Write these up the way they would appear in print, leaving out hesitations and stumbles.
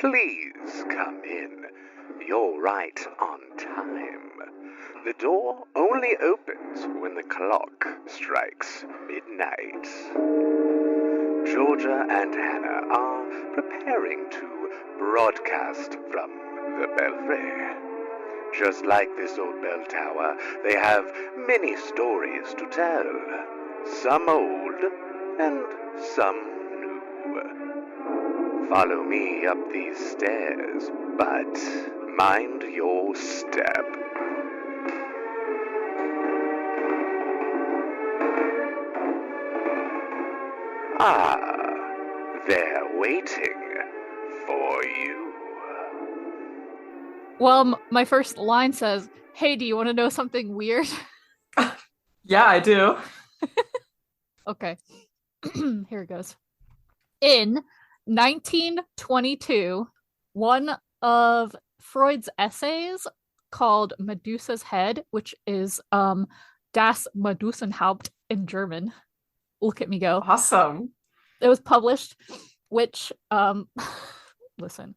Please come in. You're right on time. The door only opens when the clock strikes midnight. Georgia and Hannah are preparing to broadcast from the belfry. Just like this old bell tower, they have many stories to tell. Some old and some new. Follow me up these stairs, but mind your step. Ah, they're waiting for you. Well, my first line says, "Hey, do you want to know something weird?" Yeah, I do. Okay. Here it goes. In 1922, one of Freud's essays called Medusa's Head, which is Das Medusenhaupt in German. Look at me go. Awesome. It was published, which listen,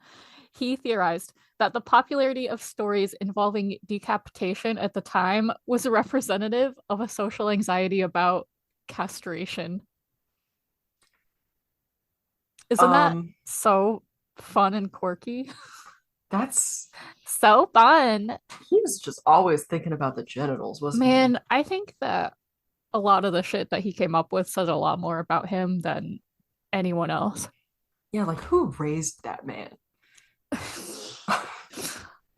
he theorized that the popularity of stories involving decapitation at the time was a representative of a social anxiety about castration. Isn't that so fun and quirky? That's So fun. He was just always thinking about the genitals, wasn't he? Man, I think that a lot of the shit that he came up with says a lot more about him than anyone else. Yeah, like who raised that man?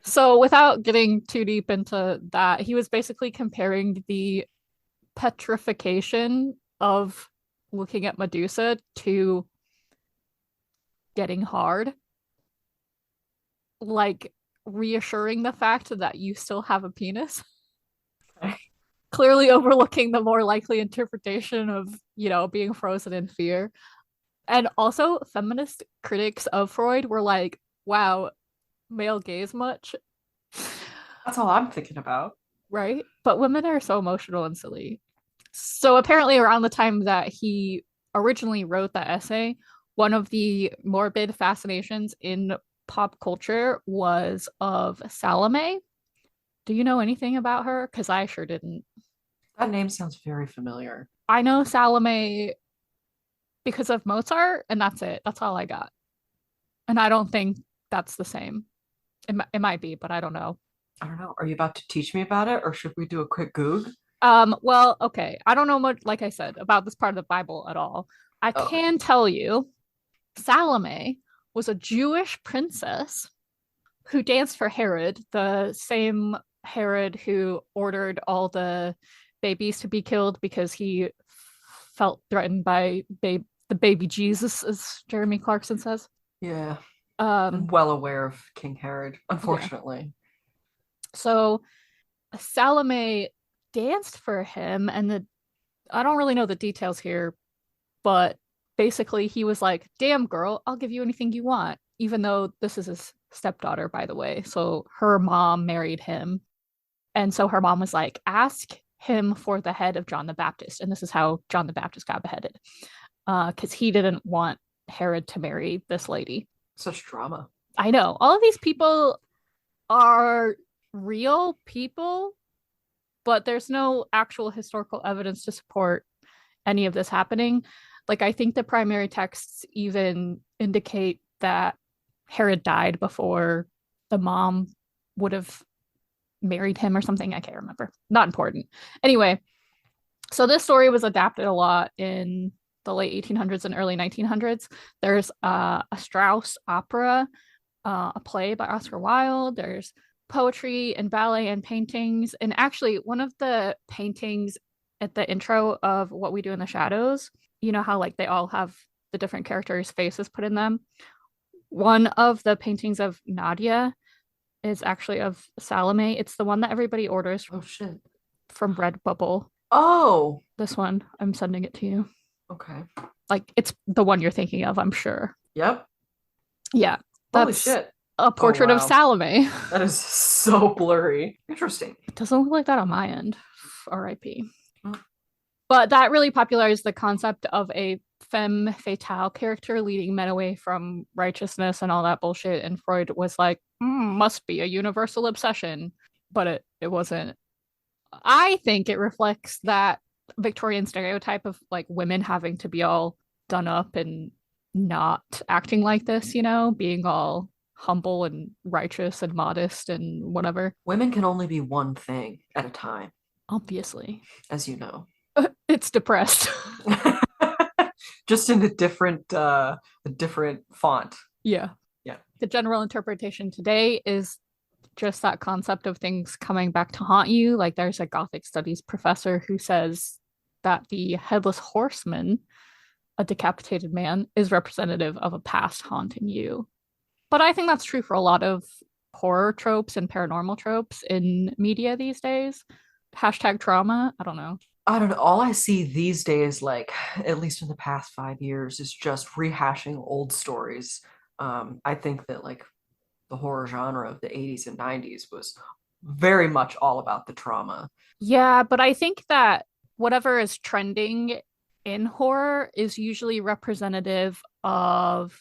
So without getting too deep into that, he was basically comparing the petrification of looking at Medusa to getting hard. Like reassuring the fact that you still have a penis. Okay. Clearly overlooking the more likely interpretation of, being frozen in fear. And also, feminist critics of Freud were like, wow, male gaze much? That's all I'm thinking about. Right? But women are so emotional and silly. So apparently around the time that he originally wrote that essay, one of the morbid fascinations in pop culture was of Salome. Do you know anything about her? Because I sure didn't. That name sounds very familiar. I know Salome because of Mozart, and that's it. That's all I got. And I don't think that's the same. It might be, but I don't know. I don't know. Are you about to teach me about it, or should we do a quick Goog? Well, okay. I don't know much, like I said, about this part of the Bible at all. I can tell you Salome was a Jewish princess who danced for Herod, the same Herod who ordered all the babies to be killed because he felt threatened by the baby Jesus, as Jeremy Clarkson says. Yeah. I'm well aware of King Herod, unfortunately. Yeah. So Salome danced for him, and I don't really know the details here, but basically he was like, damn girl, I'll give you anything you want, even though this is his stepdaughter, by the way. So her mom married him. And so her mom was like, ask him for the head of John the Baptist. And this is how John the Baptist got beheaded. Because he didn't want Herod to marry this lady. Such drama. I know. All of these people are real people, but there's no actual historical evidence to support any of this happening. Like, I think the primary texts even indicate that Herod died before the mom would have married him or something. I can't remember. Not important. Anyway, so this story was adapted a lot in the late 1800s and early 1900s. There's a Strauss opera, a play by Oscar Wilde. There's poetry and ballet and paintings. And actually, one of the paintings at the intro of What We Do in the Shadows, you know how like they all have the different characters' faces put in them. One of the paintings of Nadia is actually of Salome. It's the one that everybody orders. Oh shit. From Redbubble. Oh. This one. I'm sending it to you. Okay. Like it's the one you're thinking of, I'm sure. Yep. Yeah. Holy shit. A portrait of Salome. That is so blurry. Interesting. It doesn't look like that on my end. R.I.P. But that really popularized the concept of a femme fatale character leading men away from righteousness and all that bullshit. And Freud was like, must be a universal obsession. But it wasn't. I think it reflects that Victorian stereotype of like women having to be all done up and not acting like this, being all humble and righteous and modest and whatever. Women can only be one thing at a time. Obviously. As you know. It's depressed. Just in a different font. Yeah. Yeah. The general interpretation today is just that concept of things coming back to haunt you. Like there's a Gothic studies professor who says that the Headless Horseman, a decapitated man, is representative of a past haunting you. But I think that's true for a lot of horror tropes and paranormal tropes in media these days. Hashtag trauma. I don't know. All I see these days, like at least in the past 5 years, is just rehashing old stories. I think that like the horror genre of the 80s and 90s was very much all about the trauma. Yeah, but I think that whatever is trending in horror is usually representative of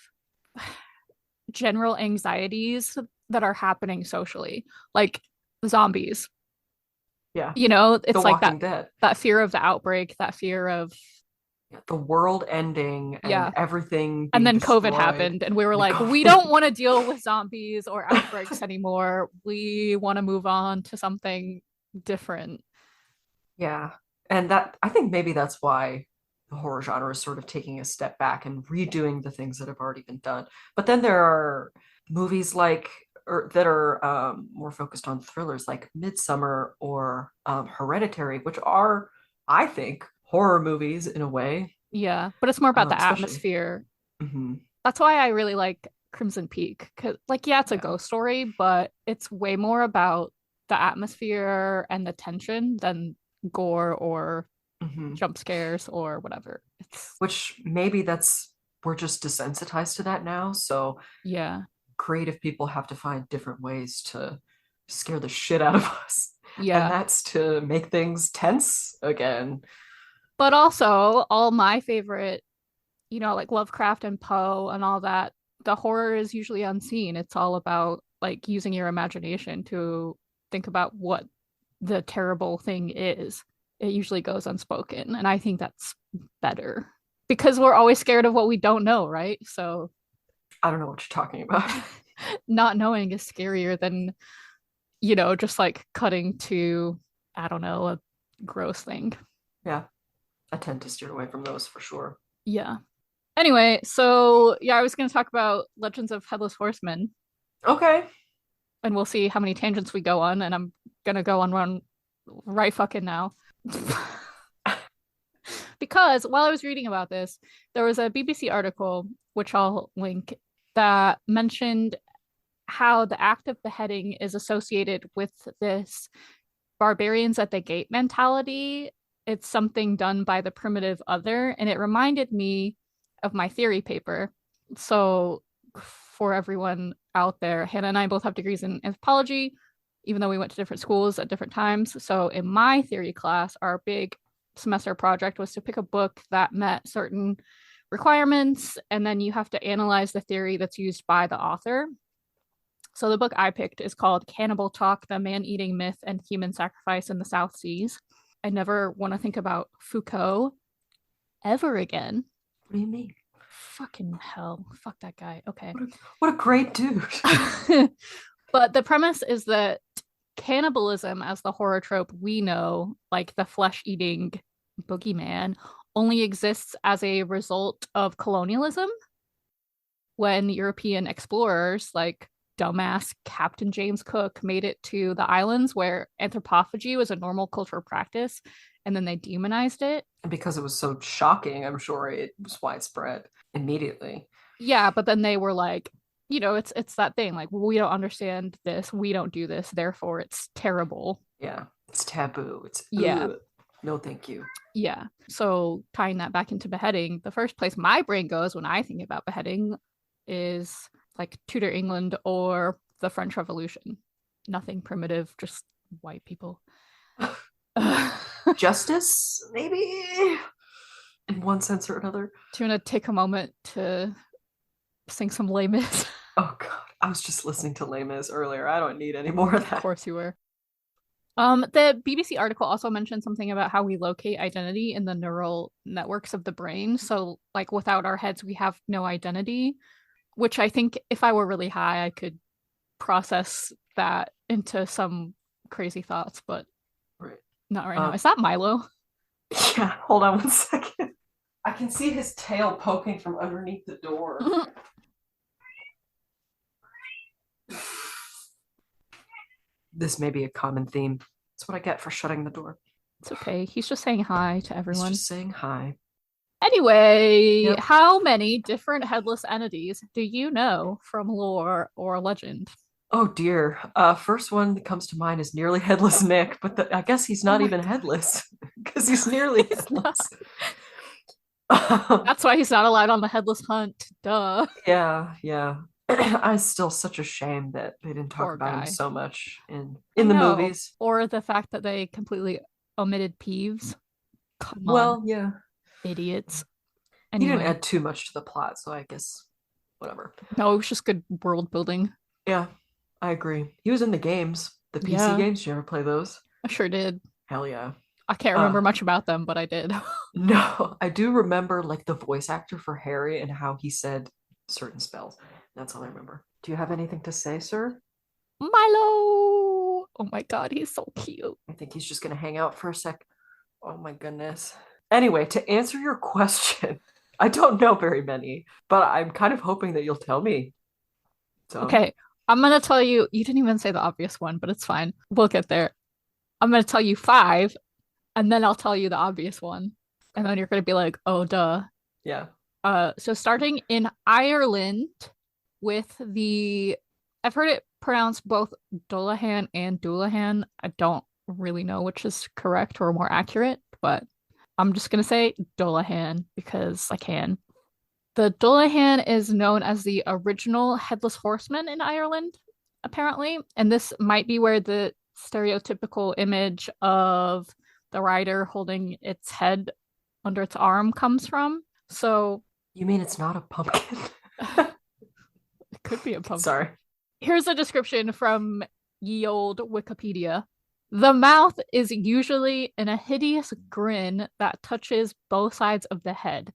general anxieties that are happening socially, like zombies. Yeah. It's like that fear of the outbreak, that fear of the world ending and everything and then destroyed. COVID happened and we were like, we don't want to deal with zombies or outbreaks anymore. We want to move on to something different. Yeah. And that, I think maybe that's why the horror genre is sort of taking a step back and redoing the things that have already been done. But then there are movies like that are more focused on thrillers like Midsummer or Hereditary, which are, I think, horror movies in a way. Yeah, but it's more about the atmosphere. Mm-hmm. That's why I really like Crimson Peak, because it's a ghost story, but it's way more about the atmosphere and the tension than gore or jump scares or whatever. Which maybe we're just desensitized to that now. So yeah, creative people have to find different ways to scare the shit out of us. Yeah. And that's to make things tense again. But also all my favorite, like Lovecraft and Poe and all that, the horror is usually unseen. It's all about like using your imagination to think about what the terrible thing is. It usually goes unspoken. And I think that's better because we're always scared of what we don't know, right? So I don't know what you're talking about. Not knowing is scarier than, just like cutting to, I don't know, a gross thing. Yeah. I tend to steer away from those for sure. Yeah. Anyway, so I was going to talk about Legends of Headless Horseman. Okay. And we'll see how many tangents we go on, and I'm going to go on one right fucking now. Because while I was reading about this, there was a BBC article, which I'll link, that mentioned how the act of beheading is associated with this barbarians at the gate mentality. It's something done by the primitive other, and it reminded me of my theory paper. So for everyone out there, Hannah and I both have degrees in anthropology, even though we went to different schools at different times. So in my theory class, our big semester project was to pick a book that met certain requirements, and then you have to analyze the theory that's used by the author. So the book I picked is called Cannibal Talk, The Man-Eating Myth and Human Sacrifice in the South Seas. I never want to think about Foucault ever again. What do you mean? Fucking hell. Fuck that guy. Okay. What a great dude. But the premise is that cannibalism as the horror trope we know, like the flesh-eating boogeyman, only exists as a result of colonialism. When European explorers like dumbass Captain James Cook made it to the islands where anthropophagy was a normal cultural practice, and then they demonized it. And because it was so shocking, I'm sure it was widespread immediately. Yeah, but then they were like, it's that thing, like, we don't understand this, we don't do this, therefore it's terrible. Yeah, it's taboo. It's no thank you. Yeah. So tying that back into beheading, the first place my brain goes when I think about beheading is like Tudor England or the French Revolution. Nothing primitive, just white people. Justice, maybe? in one sense or another. Do you want to take a moment to sing some Les Mis? Oh God, I was just listening to Les Mis earlier. I don't need any more of Of that. course you were. The BBC article also mentioned something about how we locate identity in the neural networks of the brain. So, like, without our heads, we have no identity, which I think if I were really high, I could process that into some crazy thoughts, but Right. not right now. Is that Milo? Yeah, hold on one second. I can see his tail poking from underneath the door. This may be a common theme. That's what I get for shutting the door. It's okay. He's just saying hi to everyone. He's just saying hi. Anyway, Yep. how many different headless entities do you know from lore or legend? Oh dear. First one that comes to mind is nearly headless Nick, but I guess he's not even headless because he's nearly headless. That's why he's not allowed on the headless hunt. Duh. Yeah. It's still such a shame that they didn't talk Poor about him guy. so much in I the know. movies. Or the fact that they completely omitted Peeves. Come Well, on, yeah. idiots. He didn't Anyway, add too much to the plot, so I guess whatever. no, it was just good world building. Yeah, I agree. He was in the games, the PC Yeah. games. Did you ever play those? I sure did. Hell yeah. I can't remember much about them, but I did. No, I do remember like the voice actor for Harry and how he said certain spells. That's all I remember. Do you have anything to say, sir? Milo! Oh my god, he's so cute. I think he's just gonna hang out for a sec. Oh my goodness. Anyway, to answer your question, I don't know very many, but I'm kind of hoping that you'll tell me. So Okay, I'm gonna tell you, you didn't even say the obvious one, but it's fine. We'll get there. I'm gonna tell you 5, and then I'll tell you the obvious one. And then you're gonna be like, oh duh. yeah. So starting in Ireland with I've heard it pronounced both Dullahan and Doulahan. I don't really know which is correct or more accurate, but I'm just gonna say Dullahan because I can. The Dullahan is known as the original Headless Horseman in Ireland, apparently, and this might be where the stereotypical image of the rider holding its head under its arm comes from. So You mean it's not a pumpkin? it could be a pumpkin. Sorry. Here's a description from ye old Wikipedia. The mouth is usually in a hideous grin that touches both sides of the head.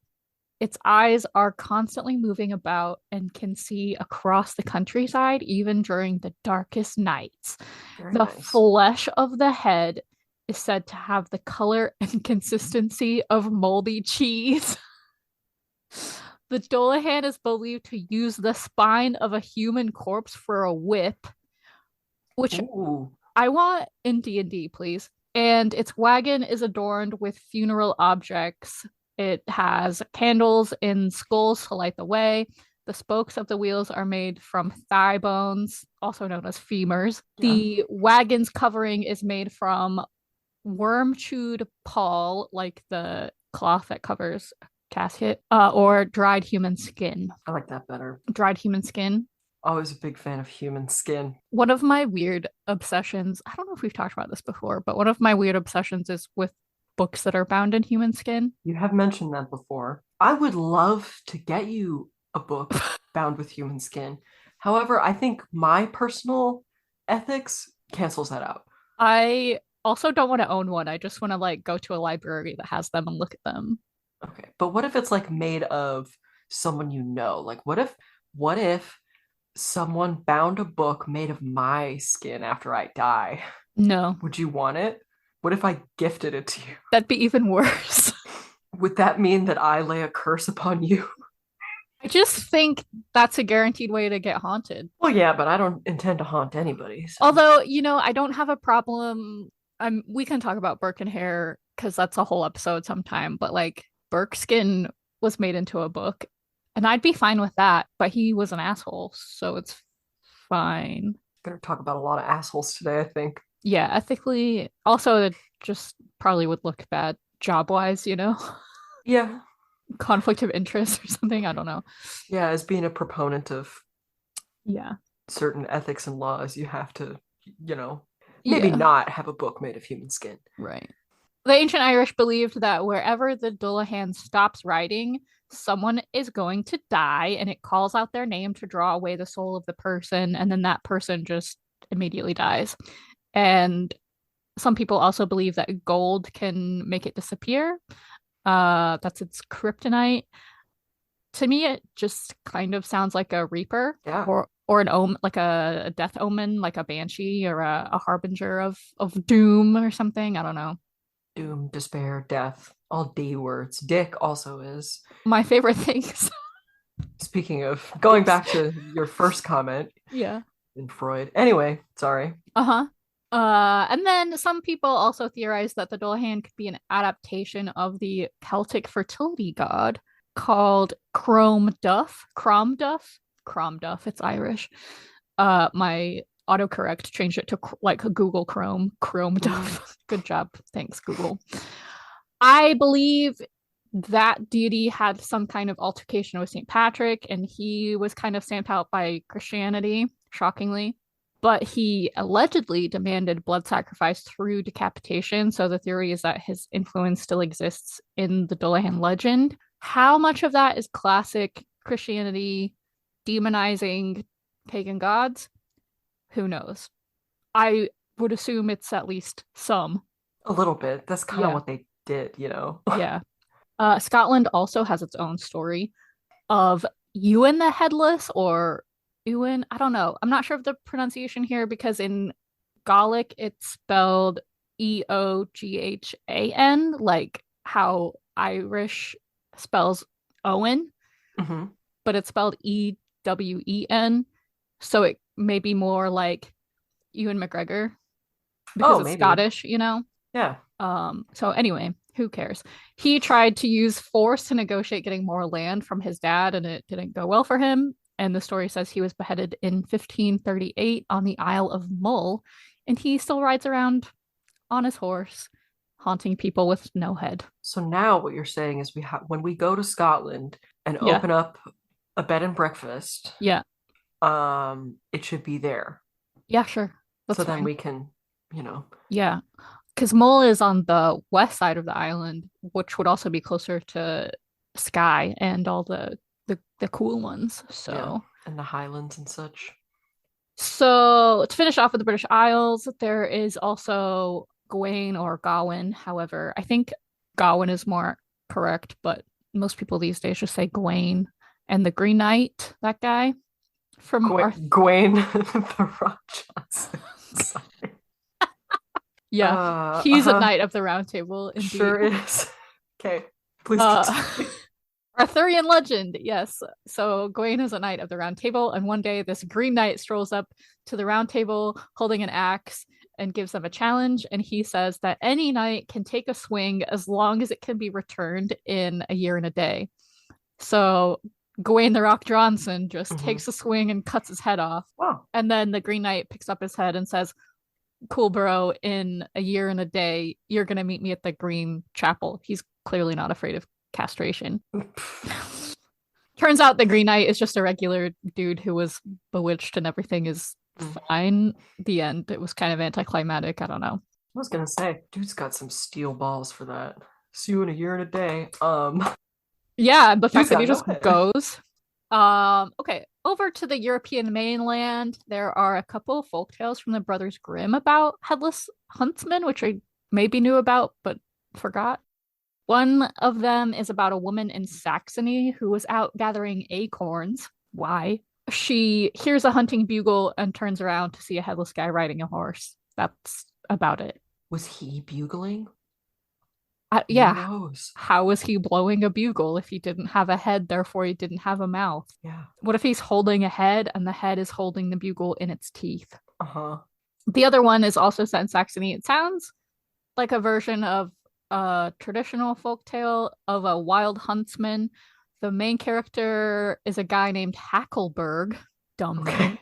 Its eyes are constantly moving about and can see across the countryside even during the darkest nights. Very The nice. flesh of the head is said to have the color and consistency of moldy cheese. The Dullahan is believed to use the spine of a human corpse for a whip, which Ooh. I want in D&D, please. And its wagon is adorned with funeral objects. It has candles in skulls to light the way. The spokes of the wheels are made from thigh bones, also known as femurs. Yeah. The wagon's covering is made from worm-chewed pall, like the cloth that covers a casket, or dried human skin. I like that better. Dried human skin. Always a big fan of human skin. One of my weird obsessions, I don't know if we've talked about this before, but one of my weird obsessions is with books that are bound in human skin. You have mentioned that before. I would love to get you a book bound with human skin. However, I think my personal ethics cancels that out. I also don't want to own one. I just want to like go to a library that has them and look at them. Okay. But what if it's like made of someone you know? Like what if someone bound a book made of my skin after I die? No, Would you want it? What if I gifted it to you? that'd be even worse. Would that mean that I lay a curse upon you? I just think that's a guaranteed way to get haunted. Well, yeah, but I don't intend to haunt anybody. So. Although, I don't have a problem. We can talk about Burke and Hare because that's a whole episode sometime, but like Burke's skin was made into a book and I'd be fine with that, but he was an asshole, so it's fine. Gonna talk about a lot of assholes today, I think. Yeah, ethically, also it just probably would look bad job-wise, Yeah. conflict of interest or something. I don't know. Yeah, as being a proponent of Yeah. certain ethics and laws, you have to, maybe Yeah. not have a book made of human skin. Right. The ancient Irish believed that wherever the Dullahan stops riding, someone is going to die, and it calls out their name to draw away the soul of the person, and then that person just immediately dies. And some people also believe that gold can make it disappear. That's its kryptonite. To me, it just kind of sounds like a reaper, Yeah. or an omen, like a death omen, like a banshee or a harbinger of doom or something. I don't know. Doom, despair, death, all D words. Dick also is. My favorite things. Speaking of going back to your first comment Yeah. in Freud. Anyway, sorry. Uh-huh. And then some people also theorize that the Dullahan could be an adaptation of the Celtic fertility god called Cromduff. Cromduff. It's Irish. My autocorrect changed it to like Google Chrome. Cromduff. Good job. Thanks, Google. I believe that deity had some kind of altercation with St. Patrick, and he was kind of stamped out by Christianity, shockingly. But he allegedly demanded blood sacrifice through decapitation. So the theory is that his influence still exists in the Dullahan legend. How much of that is classic Christianity demonizing pagan gods? Who knows? I would assume it's at least some. A little bit. That's kind of Yeah. what they did, you know? Yeah. Scotland also has its own story of Ewan the Headless, or Ewan. I don't know. I'm not sure of the pronunciation here because in Gaelic it's spelled Eoghan, like how Irish spells Owen, hmm but it's spelled Ewen. So it may be more like Ewan McGregor because Oh, it's maybe. Scottish, you know? Yeah. So anyway, who cares? He tried to use force to negotiate getting more land from his dad, and it didn't go well for him. And the story says he was beheaded in 1538 on the Isle of Mull, and he still rides around on his horse, haunting people with no head. So now what you're saying is when we go to Scotland and Yeah. open up a bed and breakfast, Yeah. it should be there. Yeah, sure. That's so then fine. we can, you know. Yeah. Because Mull is on the west side of the island, which would also be closer to Skye and all the cool ones. So Yeah. And the Highlands and such. So to finish off with the British Isles, there is also Gawain or Gawain. However, I think Gawain is more correct, but most people these days just say Gawain. And the Green Knight, that guy from Gawain the Rock Johnson. Sorry. Yeah, he's a knight of the Round Table. Indeed. Sure is. Okay, please continue. Arthurian legend, yes. So Gawain is a knight of the Round Table, and one day this Green Knight strolls up to the Round Table holding an axe and gives them a challenge. And he says that any knight can take a swing as long as it can be returned in a year and a day. So Gawain the Rock Johnson just takes a swing and cuts his head off. Wow. And then the Green Knight picks up his head and says, "Cool, bro, in a year and a day, you're going to meet me at the Green Chapel." He's clearly not afraid of castration. Turns out the Green Knight is just a regular dude who was bewitched and everything is fine. The end. It was kind of anticlimactic. I don't know. I was gonna say, dude's got some steel balls for that. See you in a year and a day. Yeah, the fact that he just got it. goes. Okay, over to the European mainland, there are a couple of folktales from the Brothers Grimm about Headless Huntsman, which I maybe knew about but forgot. One of them is about a woman in Saxony who was out gathering acorns. Why? She hears a hunting bugle and turns around to see a headless guy riding a horse. That's about it. Was he bugling? Yeah. Who knows? How was he blowing a bugle if he didn't have a head, therefore he didn't have a mouth? Yeah. What if he's holding a head and the head is holding the bugle in its teeth? Uh-huh. The other one is also set in Saxony. It sounds like a version of a traditional folktale of a wild huntsman. The main character is a guy named Hackleberg. Dumb name.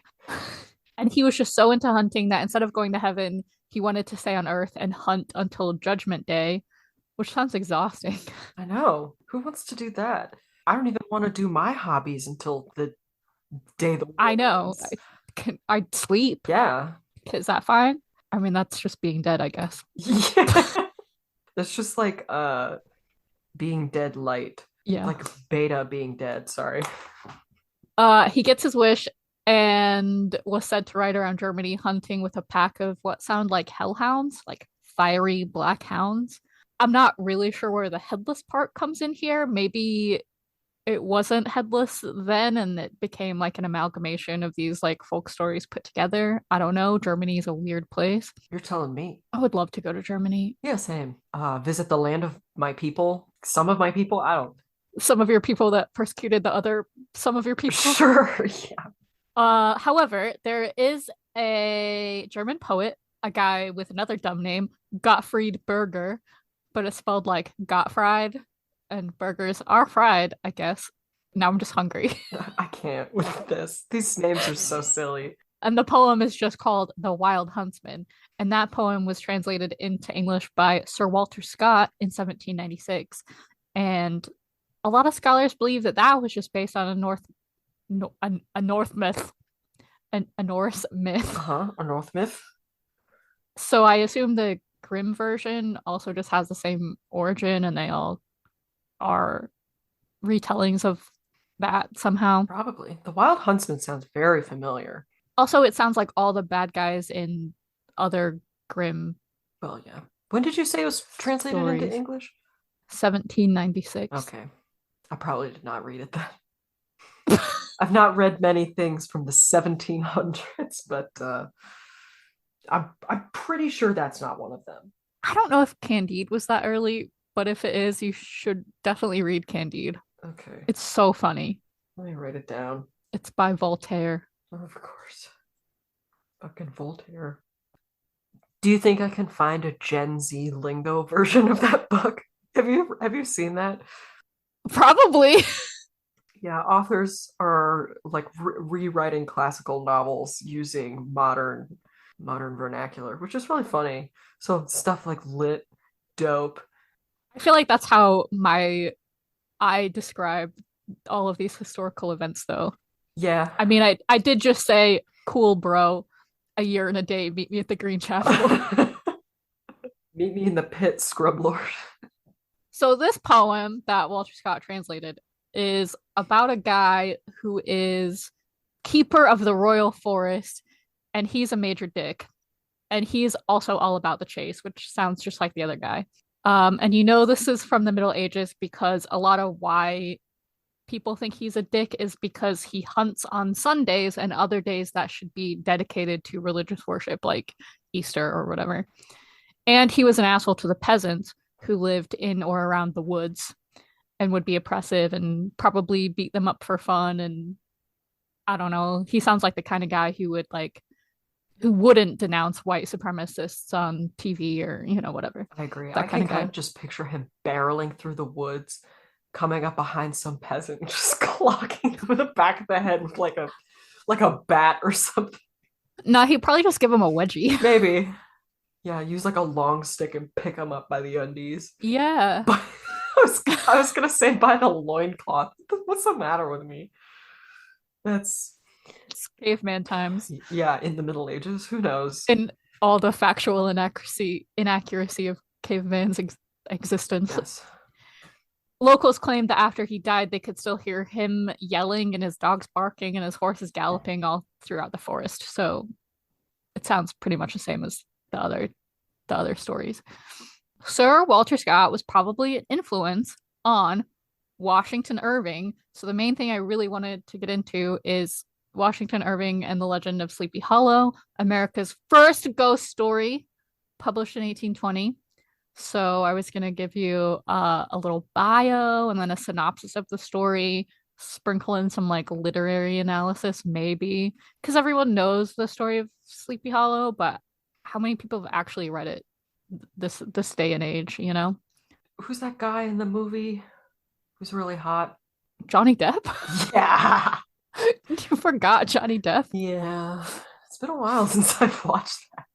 And he was just so into hunting that instead of going to heaven, he wanted to stay on Earth and hunt until Judgment Day, which sounds exhausting. I know. Who wants to do that? I don't even want to do my hobbies until the day the I know. I'd sleep. Yeah. Is that fine? I mean, that's just being dead, I guess. Yeah. That's just like being dead light. Yeah. Like beta being dead, sorry. He gets his wish and was said to ride around Germany hunting with a pack of what sound like hellhounds, like fiery black hounds. I'm not really sure where the headless part comes in here. Maybe it wasn't headless then and it became like an amalgamation of these like folk stories put together. I don't know. Germany is a weird place. You're telling me. I would love to go to Germany. Yeah, same. Visit the land of my people. Some of my people, I don't. Some of your people that persecuted the other, some of your people. Sure, yeah. However, there is a German poet, a guy with another dumb name, Gottfried Berger, but it's spelled like Gottfried, and burgers are fried, I guess. Now I'm just hungry. I can't with this. These names are so silly. And the poem is just called The Wild Huntsman. And that poem was translated into English by Sir Walter Scott in 1796. And a lot of scholars believe that that was just based on a North myth, a Norse myth. A North myth. So I assume the Grimm version also just has the same origin, and they all are retellings of that somehow. Probably. The Wild Huntsman sounds very familiar. Also, it sounds like all the bad guys in other Grimm. Well, yeah. When did you say it was translated stories. Into English? 1796. Okay. I probably did not read it then. I've not read many things from the 1700s, but I'm pretty sure that's not one of them. I don't know if Candide was that early, but if it is, you should definitely read Candide. Okay. It's so funny. Let me write it down. It's by Voltaire. Of course. Fucking Voltaire. Do you think I can find a Gen Z lingo version of that book? Have you seen that? Probably. Yeah, authors are like rewriting classical novels using modern vernacular, which is really funny. So stuff like lit, dope. I feel like that's how I describe all of these historical events though. Yeah. I mean, I did just say, cool, bro. A year and a day, meet me at the Green Chapel. Meet me in the pit, scrub lord. So this poem that Walter Scott translated is about a guy who is keeper of the royal forest, and he's a major dick. And he's also all about the chase, which sounds just like the other guy. And this is from the Middle Ages because a lot of why people think he's a dick is because he hunts on Sundays and other days that should be dedicated to religious worship, like Easter or whatever. And he was an asshole to the peasants who lived in or around the woods and would be oppressive and probably beat them up for fun. And I don't know, he sounds like the kind of guy who wouldn't denounce white supremacists on TV or, whatever. I agree. That I can kind of just picture him barreling through the woods, coming up behind some peasant, just clocking him in the back of the head with like a bat or something. No, he'd probably just give him a wedgie. Maybe. Yeah, use like a long stick and pick him up by the undies. Yeah. But I was gonna say by the loincloth. What's the matter with me? It's caveman times. Yeah, in the Middle Ages. Who knows? In all the factual inaccuracy of caveman's existence. Yes. Locals claimed that after he died, they could still hear him yelling and his dogs barking and his horses galloping all throughout the forest. So it sounds pretty much the same as the other stories. Sir Walter Scott was probably an influence on Washington Irving. So the main thing I really wanted to get into is Washington Irving and the Legend of Sleepy Hollow, America's first ghost story, published in 1820. So I was going to give you a little bio and then a synopsis of the story, sprinkle in some like literary analysis, maybe, because everyone knows the story of Sleepy Hollow, but how many people have actually read it this day and age, Who's that guy in the movie who's really hot? Johnny Depp? Yeah. You forgot Johnny Depp? Yeah. It's been a while since I've watched that.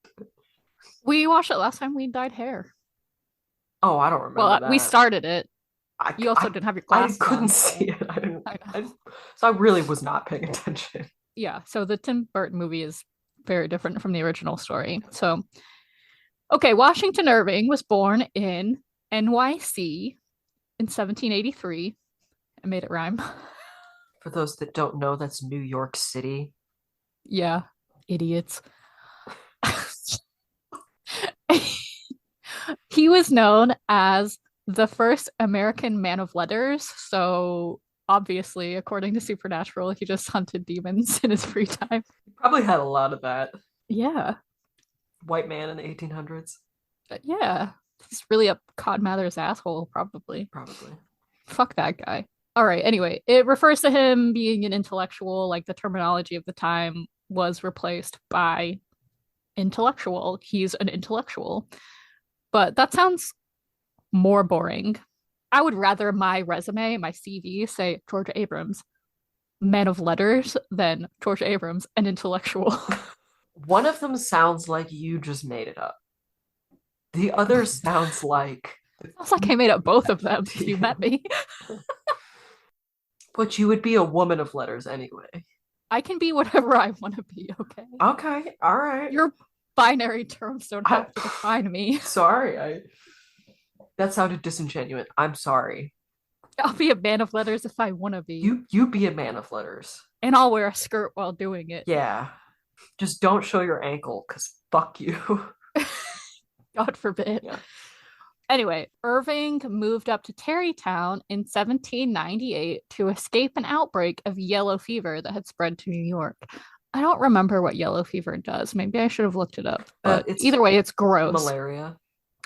We watched it last time we dyed hair. Oh, I don't remember that. We started it. You also didn't have your glasses I couldn't on, see it. So I really was not paying attention. Yeah, so the Tim Burton movie is very different from the original story. So, okay, Washington Irving was born in NYC in 1783. I made it rhyme. For those that don't know, that's New York City. Yeah, idiots. He was known as the first American man of letters. So obviously, according to Supernatural, he just hunted demons in his free time. He probably had a lot of that. Yeah. White man in the 1800s. Yeah. He's really a Codmather's asshole, probably. Probably. Fuck that guy. All right. Anyway, it refers to him being an intellectual. Like the terminology of the time was replaced by intellectual. He's an intellectual. But that sounds more boring. I would rather my resume, my CV, say Georgia Abrams, man of letters, than Georgia Abrams, an intellectual. One of them sounds like you just made it up. The other sounds like Sounds like I made up both of them. You met me. But you would be a woman of letters anyway. I can be whatever I want to be, okay? Okay, all right. Your binary terms don't have to define me. Sorry, that sounded disingenuous. I'm sorry. I'll be a man of letters if I want to be. You be a man of letters. And I'll wear a skirt while doing it. Yeah. Just don't show your ankle, because fuck you. God forbid. Yeah. Anyway, Irving moved up to Tarrytown in 1798 to escape an outbreak of yellow fever that had spread to New York. I don't remember what yellow fever does. Maybe I should have looked it up. But either way, it's gross. Malaria.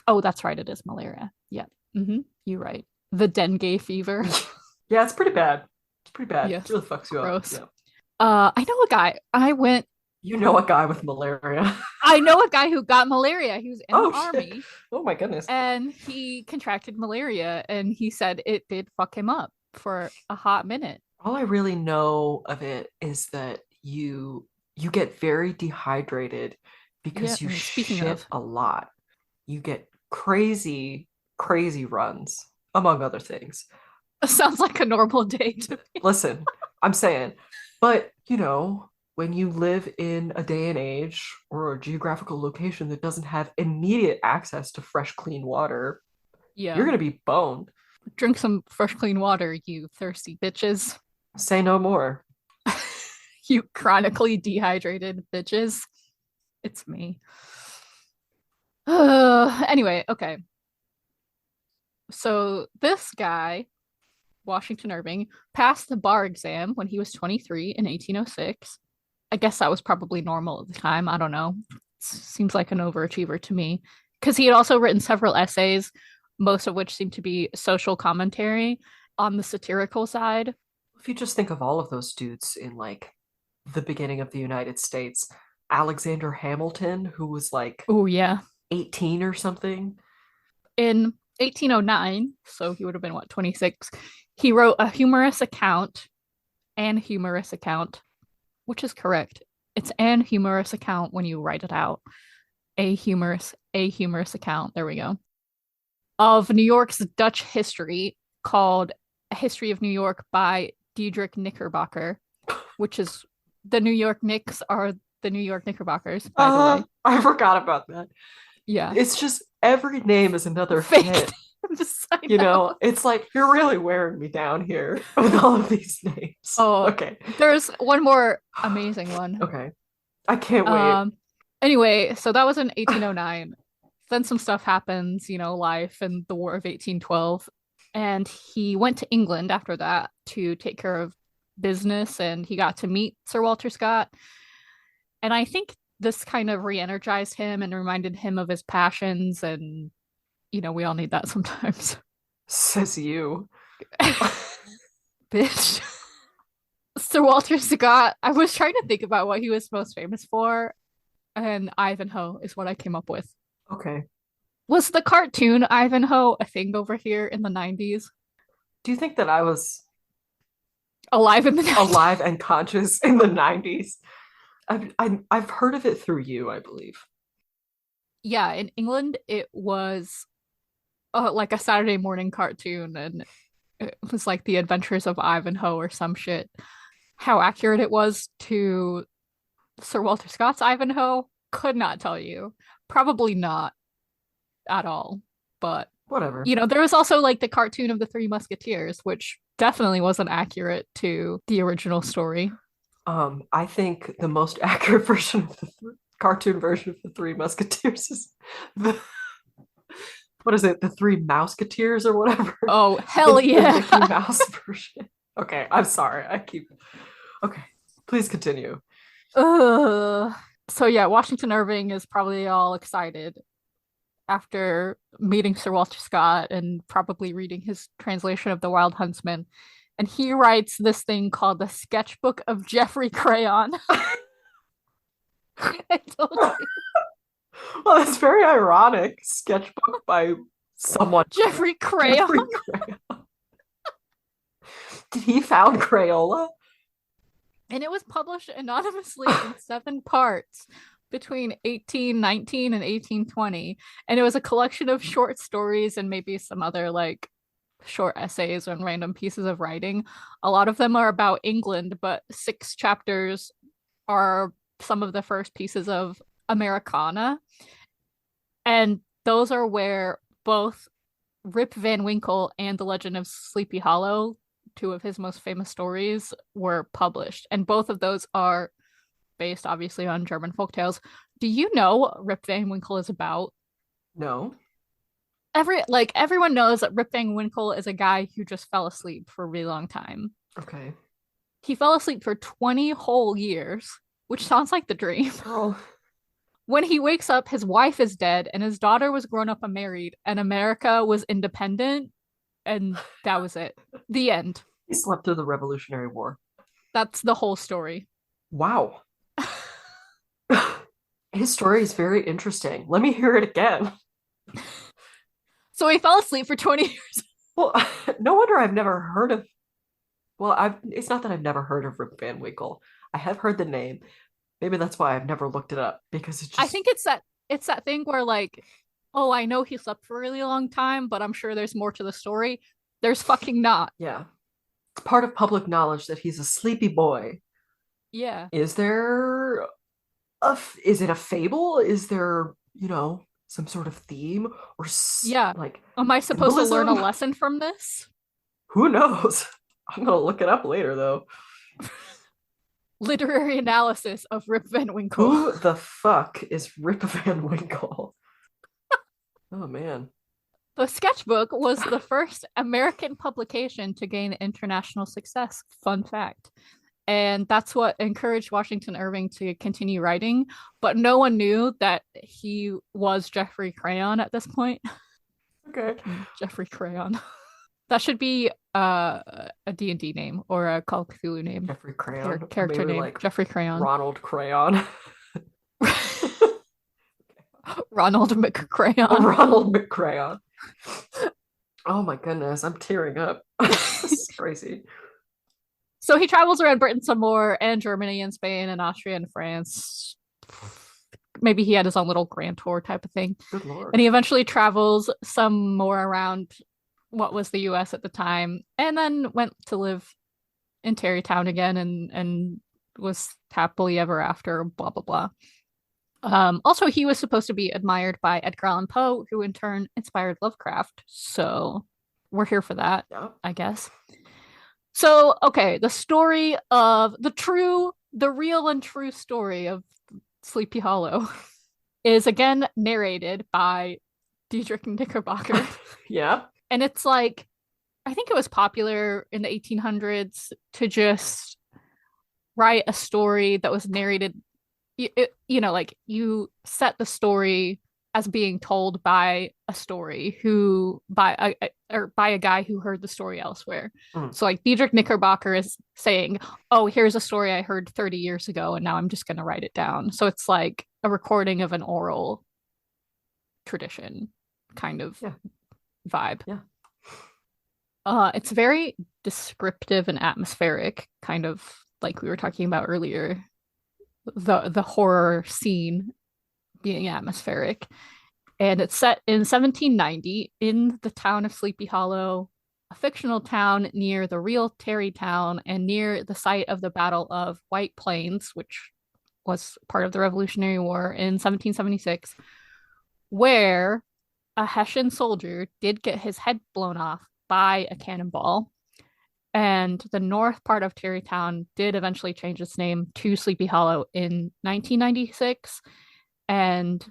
Oh, that's right. It is malaria. Yeah. You're right. The dengue fever. Yeah, it's pretty bad. It's pretty bad. Yes. It really fucks you Gross. up. Yeah. I know a guy. You know a guy with malaria. I know a guy who got malaria. He was in the army. Shit. Oh my goodness. And he contracted malaria, and he said it did fuck him up for a hot minute. All I really know of it is that you get very dehydrated because you shit a lot. You get crazy runs, among other things. Sounds like a normal day to me. Listen, I'm saying, but when you live in a day and age or a geographical location that doesn't have immediate access to fresh, clean water, you're going to be boned. Drink some fresh, clean water, you thirsty bitches. Say no more. You chronically dehydrated bitches. It's me. Anyway, okay. So this guy, Washington Irving, passed the bar exam when he was 23 in 1806. I guess that was probably normal at the time. I don't know. Seems like an overachiever to me. Because he had also written several essays, most of which seem to be social commentary on the satirical side. If you just think of all of those dudes in like the beginning of the United States, Alexander Hamilton, who was like 18 or something. In 1809, so he would have been 26, he wrote a humorous account, which is correct. It's an humorous account when you write it out. A humorous account. There we go. Of New York's Dutch history, called A History of New York by Diedrich Knickerbocker, which is the New York Knicks are the New York Knickerbockers, by the way. I forgot about that. Yeah. It's just every name is another hit. It's like you're really wearing me down here with all of these names. Oh, okay. There's one more amazing one. Okay. I can't wait. Anyway, so that was in 1809. Then some stuff happens, life and the War of 1812. And he went to England after that to take care of business, and he got to meet Sir Walter Scott. And I think this kind of re-energized him and reminded him of his passions, and we all need that sometimes. Says you. Bitch. Sir Walter Scott, I was trying to think about what he was most famous for, and Ivanhoe is what I came up with. Okay. Was the cartoon Ivanhoe a thing over here in the 90s? Do you think that I was alive in the 90s? Alive and conscious in the 90s? I've heard of it through you, I believe. Yeah, in England it was like a Saturday morning cartoon, and it was like The Adventures of Ivanhoe or some shit. How accurate it was to Sir Walter Scott's Ivanhoe, could not tell you. Probably not at all, but Whatever. There was also like the cartoon of the Three Musketeers, which definitely wasn't accurate to the original story. I think the most accurate version of the cartoon version of the Three Musketeers is the what is it? The Three Mouseketeers or whatever. Oh, hell The yeah. Mickey Mouse version. Okay, I'm sorry. Okay, please continue. So yeah, Washington Irving is probably all excited after meeting Sir Walter Scott and probably reading his translation of The Wild Huntsman. And he writes this thing called the Sketchbook of Geoffrey Crayon. I told you. Well, it's very ironic. Sketchbook by someone. Geoffrey Crayon. Jeffrey Crayon. Did he found Crayola? And it was published anonymously in 7 parts between 1819 and 1820. And it was a collection of short stories and maybe some other like short essays and random pieces of writing. A lot of them are about England, but 6 chapters are some of the first pieces of Americana. And those are where both Rip Van Winkle and The Legend of Sleepy Hollow, 2 of his most famous stories, were published. And both of those are based obviously on German folktales. Do you know what Rip Van Winkle is about? No. Everyone knows that Rip Van Winkle is a guy who just fell asleep for a really long time. Okay. He fell asleep for 20 whole years, which sounds like the dream. Oh. When he wakes up, his wife is dead and his daughter was grown up and married, and America was independent, and that was it. The end. He slept through the Revolutionary War. That's the whole story. Wow. His story is very interesting. Let me hear it again. So he fell asleep for 20 years. Well, no wonder I've never heard of. Well, it's not that I've never heard of Rip Van Winkle. I have heard the name. Maybe that's why I've never looked it up, because it's just. I think it's that thing where like, oh, I know he slept for a really long time, but I'm sure there's more to the story. There's fucking not. Yeah. It's part of public knowledge that he's a sleepy boy. Yeah. Is it a fable? Is there, some sort of theme or yeah, like am I supposed symbolism? to learn a lesson from this? Who knows? I'm gonna look it up later though. Literary analysis of Rip Van Winkle. Who the fuck is Rip Van Winkle? Oh man. The sketchbook was the first American publication to gain international success. Fun fact. And that's what encouraged Washington Irving to continue writing. But no one knew that he was Geoffrey Crayon at this point. Okay. Geoffrey Crayon. That should be a D&D name or a Call of Cthulhu name. Geoffrey Crayon. Character Maybe name. like Geoffrey Crayon. Ronald Crayon. Ronald McCrayon. Ronald McCrayon. Oh my goodness, I'm tearing up. This is crazy. So he travels around Britain some more, and Germany and Spain and Austria and France. Maybe he had his own little grand tour type of thing. Good Lord. And he eventually travels some more around what was the US at the time, and then went to live in Tarrytown again and was happily ever after, blah, blah, blah. Also, he was supposed to be admired by Edgar Allan Poe, who in turn inspired Lovecraft. So we're here for that, Yeah. I guess. So, okay, the story of the real and true story of Sleepy Hollow is again narrated by Diedrich Knickerbocker. Yeah. And it's like, I think it was popular in the 1800s to just write a story that was narrated, like you set the story as being told by a story by a guy who heard the story elsewhere. So like Diedrich Knickerbocker is saying, oh, here's a story I heard 30 years ago and now I'm just going to write it down. So it's like a recording of an oral tradition kind of vibe. Yeah. It's very descriptive and atmospheric, kind of like we were talking about earlier. The horror scene being atmospheric. And it's set in 1790 in the town of Sleepy Hollow, a fictional town near the real Tarrytown and near the site of the Battle of White Plains, which was part of the Revolutionary War in 1776, where a Hessian soldier did get his head blown off by a cannonball. And the north part of Tarrytown did eventually change its name to Sleepy Hollow in 1996. And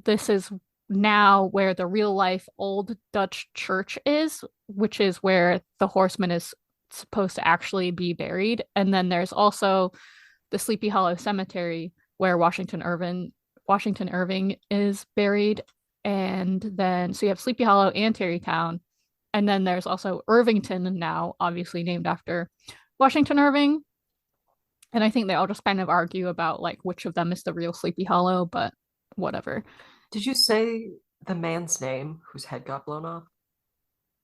this is now where the real life old Dutch church is, which is where the horseman is supposed to actually be buried. And then there's also the Sleepy Hollow Cemetery where Washington Irving is buried. And then so you have Sleepy Hollow and Tarrytown. And then there's also Irvington now, obviously named after Washington Irving. And I think they all just kind of argue about like which of them is the real Sleepy Hollow, but whatever. Did you say the man's name whose head got blown off?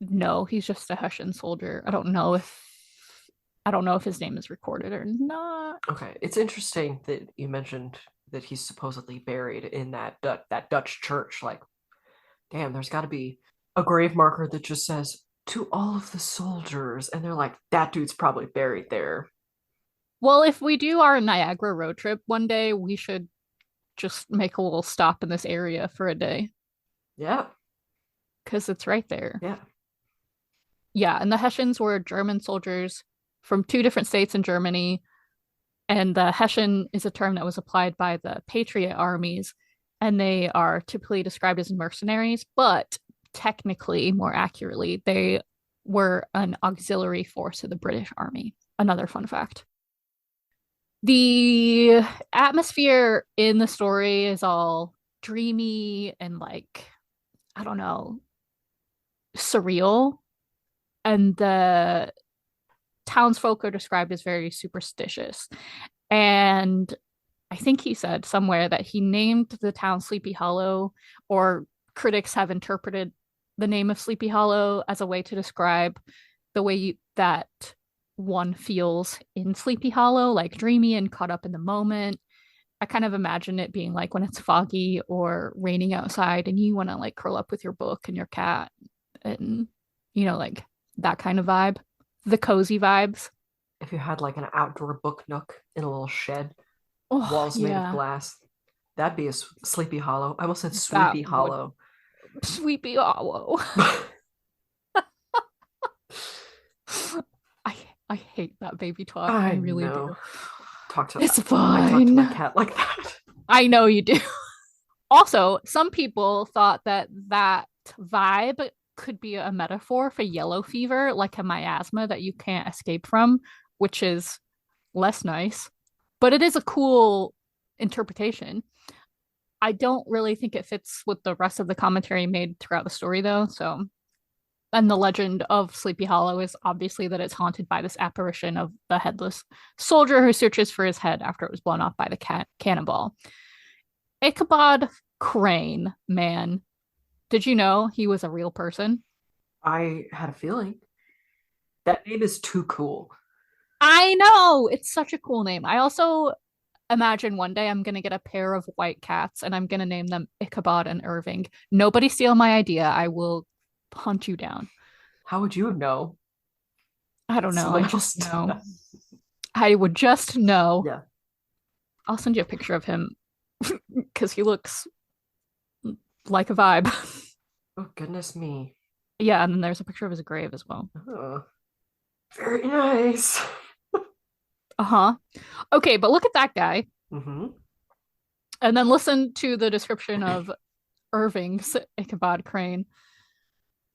No, he's just a Hessian soldier. I don't know if his name is recorded or not. Okay, it's interesting that you mentioned that he's supposedly buried in that Dutch church. Like, damn, there's got to be a grave marker that just says to all of the soldiers, and they're like, that dude's probably buried there. Well, if we do our Niagara road trip one day, we should just make a little stop in this area for a day. Yeah. Because it's right there. Yeah. Yeah, and the Hessians were German soldiers from 2 different states in Germany. And the Hessian is a term that was applied by the Patriot armies, and they are typically described as mercenaries, but technically, more accurately, they were an auxiliary force of the British Army. Another fun fact. The atmosphere in the story is all dreamy and like, I don't know, surreal. And the townsfolk are described as very superstitious. And I think he said somewhere that he named the town Sleepy Hollow, or critics have interpreted the name of Sleepy Hollow as a way to describe the way that one feels in Sleepy Hollow, like dreamy and caught up in the moment. I kind of imagine it being like when it's foggy or raining outside and you want to like curl up with your book and your cat and, like that kind of vibe, the cozy vibes. If you had like an outdoor book nook in a little shed, walls made of glass, that'd be a Sleepy Hollow. I almost said Sweepy Hollow. Sweepy Hollow. I hate that baby talk. I really do. It's fine. I talk to my cat like that. I know you do. Also, some people thought that vibe could be a metaphor for yellow fever, like a miasma that you can't escape from, which is less nice. But it is a cool interpretation. I don't really think it fits with the rest of the commentary made throughout the story, though. So, and the legend of Sleepy Hollow is obviously that it's haunted by this apparition of the headless soldier who searches for his head after it was blown off by the cannonball. Ichabod Crane, man. Did you know he was a real person? I had a feeling. That name is too cool. I know! It's such a cool name. I also imagine one day I'm going to get a pair of white cats and I'm going to name them Ichabod and Irving. Nobody steal my idea. I will hunt you down. How would you know? I don't know. I just know. I would just know. Yeah. I'll send you a picture of him because he looks like a vibe. Oh, goodness me. Yeah, and then there's a picture of his grave as well. Oh, very nice. Uh-huh. Okay, but look at that guy. Mm-hmm. And then listen to the description of Irving's Ichabod Crane.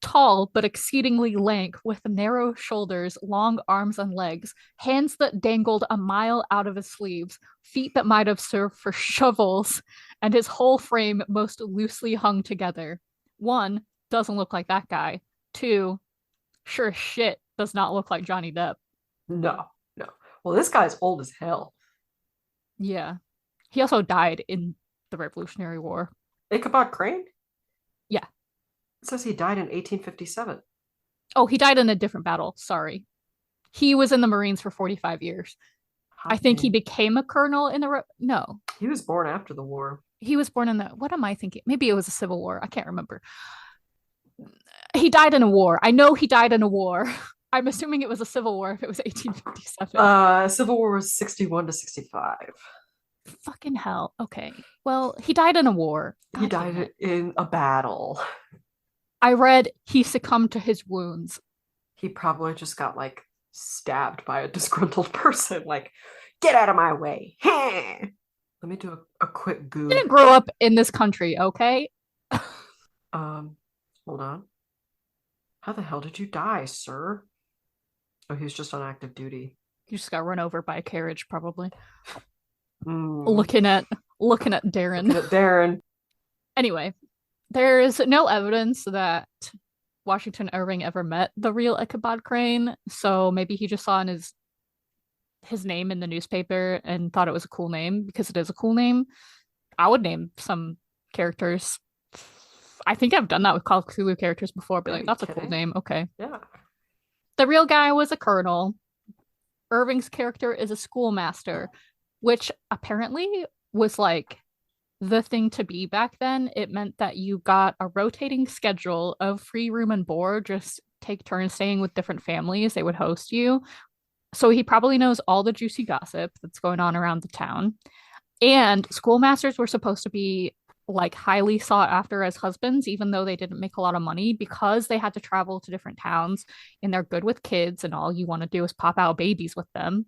Tall but exceedingly lank, with narrow shoulders, long arms and legs, hands that dangled a mile out of his sleeves, feet that might have served for shovels, and his whole frame most loosely hung together. 1, doesn't look like that guy. 2, sure as shit does not look like Johnny Depp. No. Well, this guy's old as hell. Yeah. He also died in the Revolutionary War. Ichabod Crane? Yeah. It says he died in 1857. Oh, he died in a different battle. Sorry. He was in the Marines for 45 years. I think he became a colonel in the... No. He was born after the war. He was born in the... What am I thinking? Maybe it was a Civil War. I can't remember. He died in a war. I know he died in a war. I'm assuming it was a Civil War if it was 1857. Civil War was 61 to 65. Fucking hell. Okay. Well, he died in a war. He God damn died it. in a battle. I read he succumbed to his wounds. He probably just got like stabbed by a disgruntled person. Like, get out of my way. Let me do a quick He Goog. didn't grow up in this country, okay? Hold on. How the hell did you die, sir? Oh, he was just on active duty. He just got run over by a carriage, probably. Mm. Looking at Darren. Looking at Darren. Anyway, there is no evidence that Washington Irving ever met the real Ichabod Crane, so maybe he just saw in his name in the newspaper and thought it was a cool name because it is a cool name. I would name some characters. I think I've done that with Call of Cthulhu characters before, but like, that's a cool name. Okay. Yeah. The real guy was a colonel. Irving's character is a schoolmaster, which apparently was like the thing to be back then. It meant that you got a rotating schedule of free room and board, just take turns staying with different families. They would host you. So he probably knows all the juicy gossip that's going on around the town. And schoolmasters were supposed to be like highly sought after as husbands, even though they didn't make a lot of money because they had to travel to different towns and they're good with kids and all you want to do is pop out babies with them.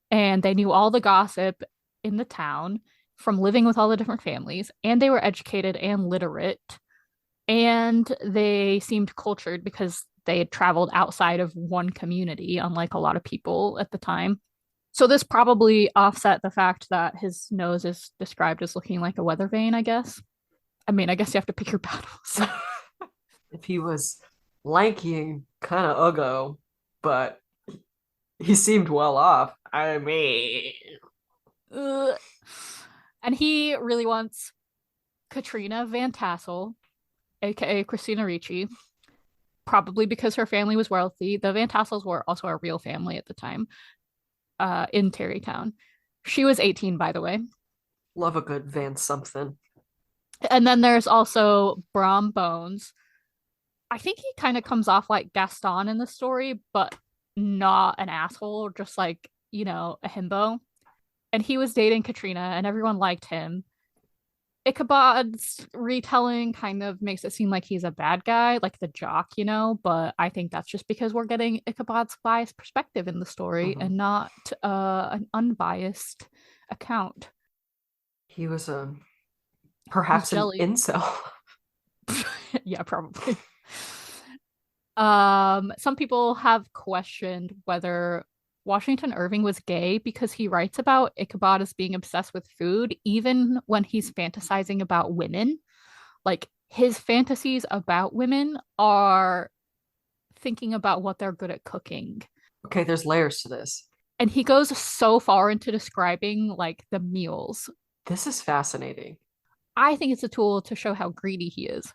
And they knew all the gossip in the town from living with all the different families, and they were educated and literate, and they seemed cultured because they had traveled outside of one community, unlike a lot of people at the time. So this probably offset the fact that his nose is described as looking like a weather vane, I guess. I mean, I guess you have to pick your battles. If he was lanky and kind of uggo, but he seemed well off. I mean, and he really wants Katrina Van Tassel, aka Christina Ricci, probably because her family was wealthy. The Van Tassels were also a real family at the time, in Terrytown. She was 18, by the way. Love a good Van something. And then there's also Brom Bones. I think he kind of comes off like Gaston in the story, but not an asshole, just like, a himbo. And he was dating Katrina, and everyone liked him. Ichabod's retelling kind of makes it seem like he's a bad guy, like the jock, but I think that's just because we're getting Ichabod's biased perspective in the story and not an unbiased account. He was perhaps an incel. Yeah, probably. Some people have questioned whether Washington Irving was gay because he writes about Ichabod as being obsessed with food, even when he's fantasizing about women. Like, his fantasies about women are thinking about what they're good at cooking. Okay, there's layers to this. And he goes so far into describing, like, the meals. This is fascinating. I think it's a tool to show how greedy he is.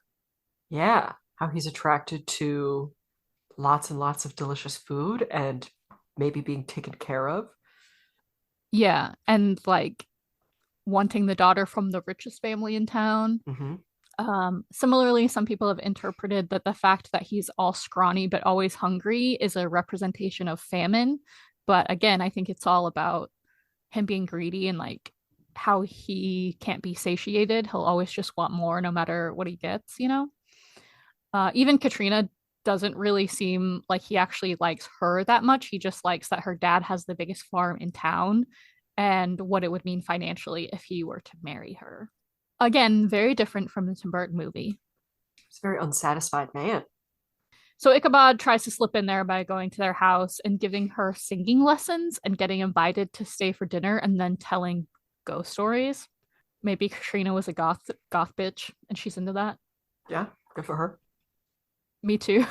Yeah, how he's attracted to lots and lots of delicious food and maybe being taken care of. Yeah, and like wanting the daughter from the richest family in town. Similarly, some people have interpreted that the fact that he's all scrawny but always hungry is a representation of famine. But again, I think it's all about him being greedy and like how he can't be satiated. He'll always just want more no matter what he gets, Even Katrina doesn't really seem like he actually likes her that much. He just likes that her dad has the biggest farm in town and what it would mean financially if he were to marry her. Again, very different from the Tim Burton movie. He's a very unsatisfied man. So Ichabod tries to slip in there by going to their house and giving her singing lessons and getting invited to stay for dinner and then telling ghost stories. Maybe Katrina was a goth bitch and she's into that. Yeah, good for her. Me too.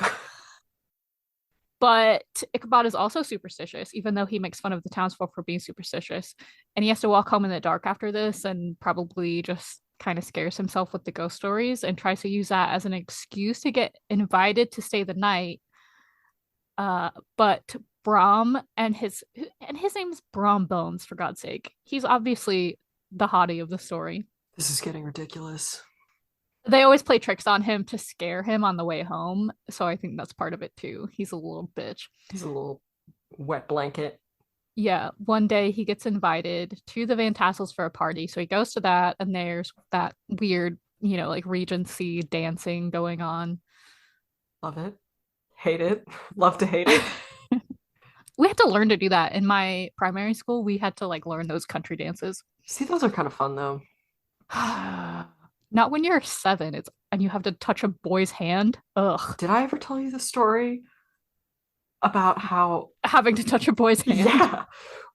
But Ichabod is also superstitious, even though he makes fun of the townsfolk for being superstitious. And he has to walk home in the dark after this and probably just kind of scares himself with the ghost stories and tries to use that as an excuse to get invited to stay the night. But Brom and his name's Brom Bones, for God's sake. He's obviously the hottie of the story. This is getting ridiculous. They always play tricks on him to scare him on the way home. So I think that's part of it too. He's a little bitch. He's a little wet blanket. Yeah, one day he gets invited to the Van Tassels for a party. So he goes to that, and there's that weird, like Regency dancing going on. Love it. Hate it. Love to hate it. We had to learn to do that in my primary school. We had to like learn those country dances. See, those are kind of fun though. Not when you're 7, and you have to touch a boy's hand. Ugh. Did I ever tell you the story about how Having to touch a boy's hand. Yeah.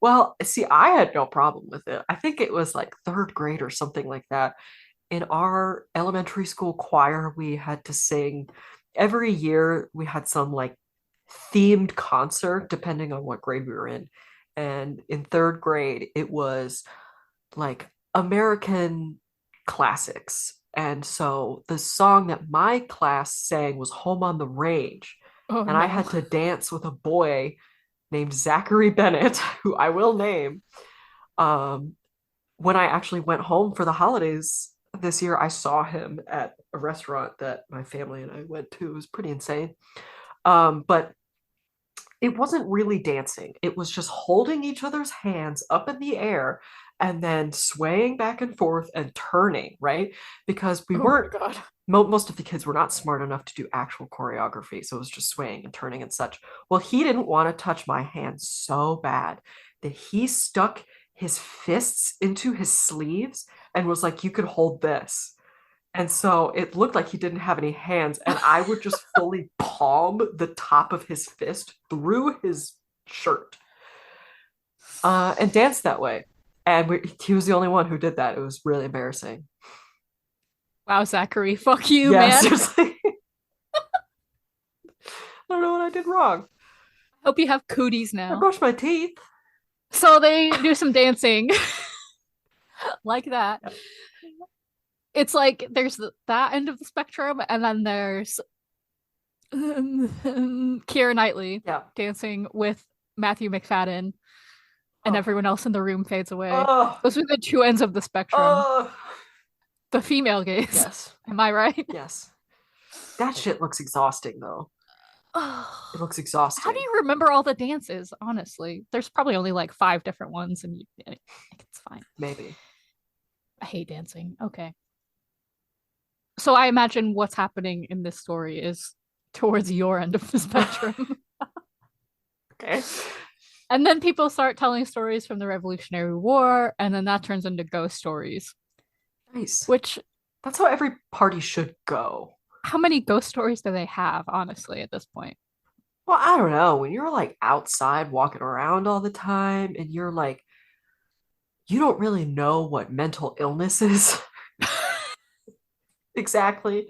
Well, see, I had no problem with it. I think it was like third grade or something like that. In our elementary school choir, we had to sing every year. We had some like themed concert, depending on what grade we were in. And in third grade, it was like American classics. And so the song that my class sang was Home on the Range. Oh And I no. had to dance with a boy named Zachary Bennett, who I will name. Um, when I actually went home for the holidays this year, I saw him at a restaurant that my family and I went to. It was pretty insane. But it wasn't really dancing. It was just holding each other's hands up in the air and then swaying back and forth and turning, right? Because we Oh weren't, my God. most of the kids were not smart enough to do actual choreography. So it was just swaying and turning and such. Well, he didn't want to touch my hand so bad that he stuck his fists into his sleeves and was like, you could hold this. And so it looked like he didn't have any hands, and I would just fully palm the top of his fist through his shirt and dance that way. And he was the only one who did that. It was really embarrassing. Wow, Zachary. Fuck you, Yeah, man. seriously. I don't know what I did wrong. Hope you have cooties I now. brushed my teeth. So they do some dancing like that. Yep. It's like there's that end of the spectrum, and then there's Keira Knightley Yeah. dancing with Matthew McFadden, and Oh. everyone else in the room fades away. Oh. Those are the two ends of the spectrum. Oh. The female gaze. Yes. Am I right? Yes. That shit looks exhausting, though. It looks exhausting. How do you remember all the dances? Honestly, there's probably only like 5 different ones, and it's fine. Maybe. I hate dancing. Okay. So I imagine what's happening in this story is towards your end of the spectrum. Okay. And then people start telling stories from the Revolutionary War, and then that turns into ghost stories. Nice. Which, that's how every party should go. How many ghost stories do they have, honestly, at this point? Well, I don't know. When you're like outside walking around all the time and you're like, you don't really know what mental illness is exactly,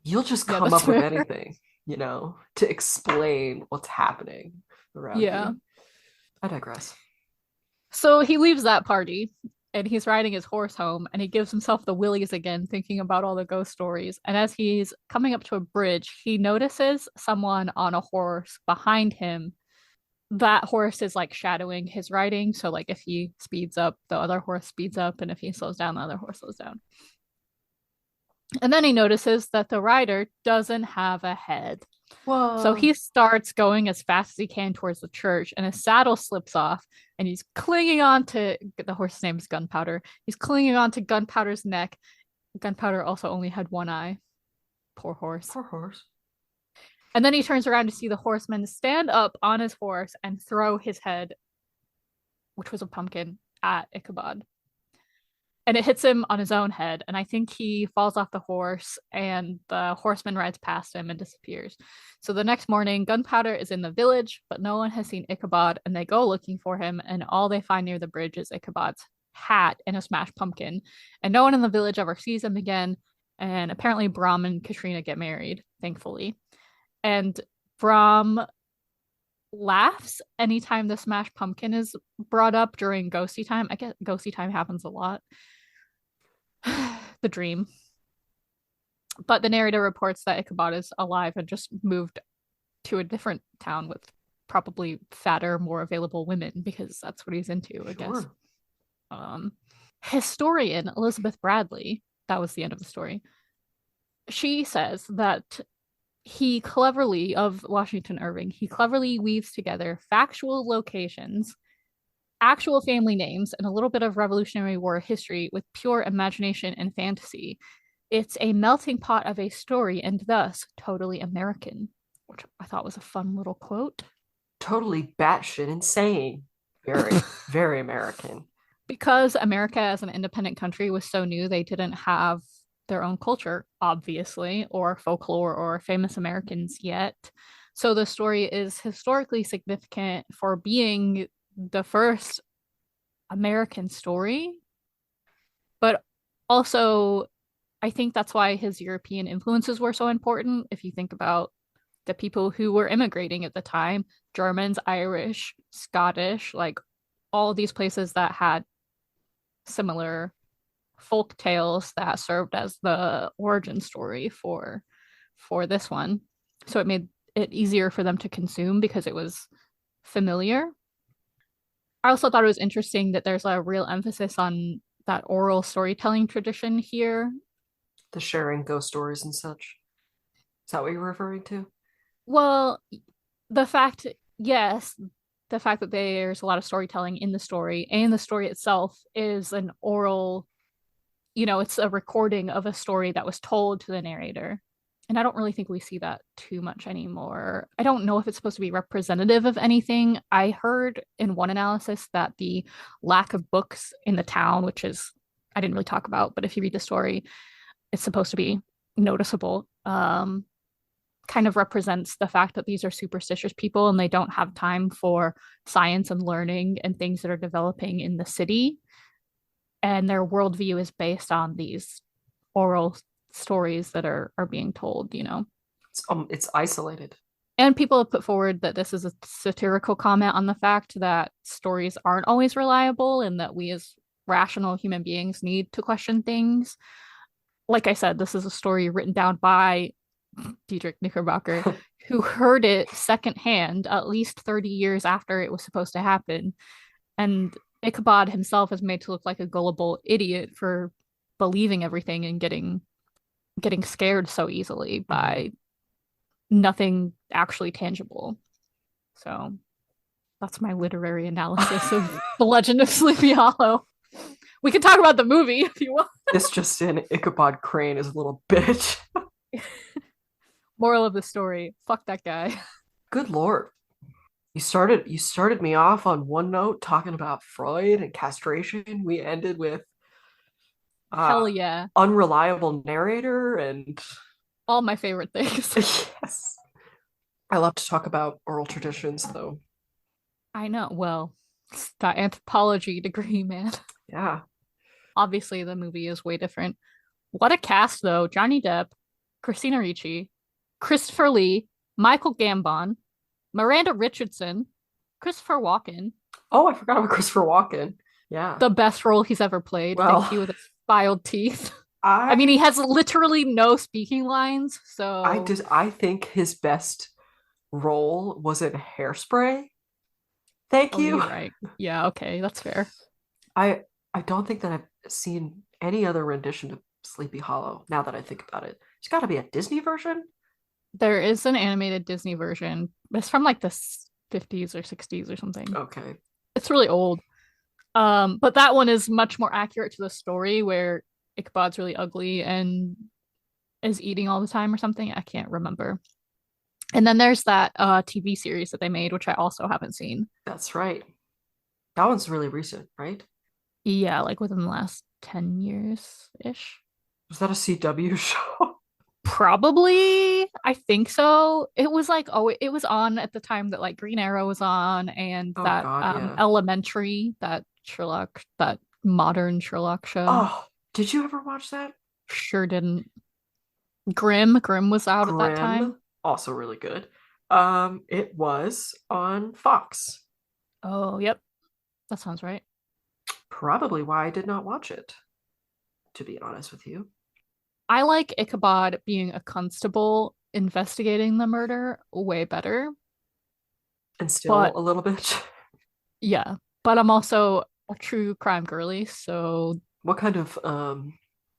you'll just come up with anything, to explain what's happening around you. I digress. So he leaves that party and he's riding his horse home, and he gives himself the willies again, thinking about all the ghost stories. And as he's coming up to a bridge, he notices someone on a horse behind him. That horse is like shadowing his riding. So like if he speeds up, the other horse speeds up, and if he slows down, the other horse slows down. And then he notices that the rider doesn't have a head. Whoa. So he starts going as fast as he can towards the church, and his saddle slips off, and he's clinging on to the horse's name is Gunpowder. He's clinging on to Gunpowder's neck. Gunpowder also only had one eye. Poor horse. Poor horse. And then he turns around to see the horseman stand up on his horse and throw his head, which was a pumpkin, at Ichabod. And it hits him on his own head, and I think he falls off the horse, and the horseman rides past him and disappears. So the next morning, Gunpowder is in the village, but no one has seen Ichabod, and they go looking for him, and all they find near the bridge is Ichabod's hat and a smashed pumpkin. And no one in the village ever sees him again, and apparently Brom and Katrina get married, thankfully. And Brom laughs anytime the smashed pumpkin is brought up during ghosty time. I guess ghosty time happens a lot. The dream. But the narrator reports that Ichabod is alive and just moved to a different town with probably fatter, more available women, because that's what he's into, I guess. Historian Elizabeth Bradley, that was the end of the story. She says that of Washington Irving, he cleverly weaves together factual locations, actual family names, and a little bit of Revolutionary War history with pure imagination and fantasy. It's a melting pot of a story and thus totally American, which I thought was a fun little quote. Totally batshit insane. Very, very American. Because America as an independent country was so new, they didn't have their own culture, obviously, or folklore or famous Americans yet. So the story is historically significant for being the first American story, but also I think that's why his European influences were so important. If you think about the people who were immigrating at the time, Germans, Irish, Scottish, like all these places that had similar folk tales that served as the origin story for this one. So it made it easier for them to consume because it was familiar. I also thought it was interesting that there's a real emphasis on that oral storytelling tradition here. The sharing ghost stories and such. Is that what you're referring to? Well, the fact, yes, the fact that there's a lot of storytelling in the story and the story itself is an oral, it's a recording of a story that was told to the narrator. And I don't really think we see that too much anymore. I don't know if it's supposed to be representative of anything. I heard in one analysis that the lack of books in the town, which is, I didn't really talk about, but if you read the story, it's supposed to be noticeable. Kind of represents the fact that these are superstitious people and they don't have time for science and learning and things that are developing in the city. And their worldview is based on these oral stories that are being told. It's isolated. And people have put forward that this is a satirical comment on the fact that stories aren't always reliable and that we as rational human beings need to question things. Like I said, this is a story written down by Diedrich Knickerbocker, who heard it secondhand at least 30 years after it was supposed to happen. And Ichabod himself is made to look like a gullible idiot for believing everything and getting scared so easily by nothing actually tangible. So that's my literary analysis of The Legend of Sleepy Hollow. We can talk about the movie if you want. It's just in Ichabod Crane is a little bitch. Moral of the story, fuck that guy. Good Lord. You started me off on one note talking about Freud and castration. We ended with Hell yeah. Unreliable narrator and all my favorite things. Yes. I love to talk about oral traditions though. I know. Well, it's that anthropology degree, man. Yeah. Obviously the movie is way different. What a cast though. Johnny Depp, Christina Ricci, Christopher Lee, Michael Gambon, Miranda Richardson, Christopher Walken. Oh, I forgot about Christopher Walken. Yeah. The best role he's ever played. Well, thank you, with his filed teeth. I mean, he has literally no speaking lines, so I think his best role was in Hairspray. Thank you. You're right. Yeah, okay, that's fair. I don't think that I've seen any other rendition of Sleepy Hollow now that I think about it. There's got to be a Disney version. There is an animated Disney version. It's from like the 50s or 60s or something. Okay. It's really old. But that one is much more accurate to the story where Ichabod's really ugly and is eating all the time or something. I can't remember. And then there's that TV series that they made, which I also haven't seen. That's right. That one's really recent, right? Yeah, like within the last 10 years-ish. Was that a CW show? Probably. I think so. It was like, it was on at the time that like Green Arrow was on and that yeah. Elementary, that modern Sherlock show. Oh, did you ever watch that? Sure didn't. Grimm was out at that time. Also really good. It was on Fox. Oh, yep. That sounds right. Probably why I did not watch it, to be honest with you. I like Ichabod being a constable investigating the murder way better. And still a little bit. Yeah, but I'm also a true crime girly, so what kind of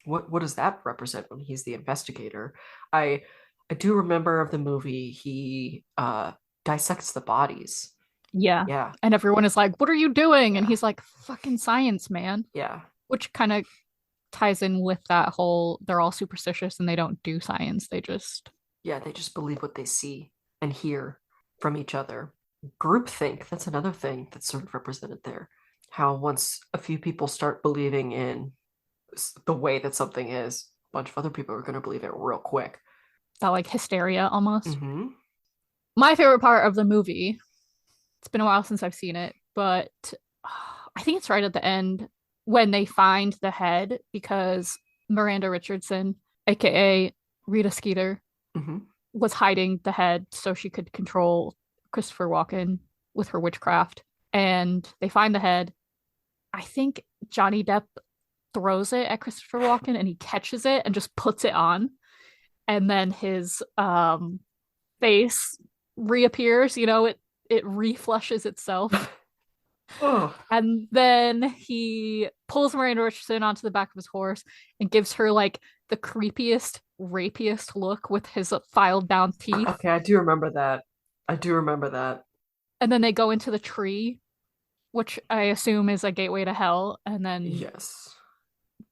what does that represent when he's the investigator? I I do remember of the movie, he dissects the bodies. Yeah. Yeah. And everyone is like, what are you doing? And Yeah. he's like, fucking science, man. Yeah. Which kind of ties in with that whole they're all superstitious and they don't do science. They just Yeah, they just believe what they see and hear from each other. Groupthink, that's another thing that's sort of represented there. How once a few people start believing in the way that something is, a bunch of other people are going to believe it real quick. that like hysteria almost. Mm-hmm. My favorite part of the movie, it's been a while since I've seen it, but I think it's right at the end when they find the head because Miranda Richardson, aka Rita Skeeter, Mm-hmm. was hiding the head so she could control Christopher Walken with her witchcraft. And they find the head. I think Johnny Depp throws it at Christopher Walken and he catches it and just puts it on. And then his face reappears, it reflushes itself. Oh. And then he pulls Miranda Richardson onto the back of his horse and gives her like the creepiest, rapiest look with his filed down teeth. Okay, I do remember that. I do remember that. And then they go into the tree, which I assume is a gateway to hell. And then Yes.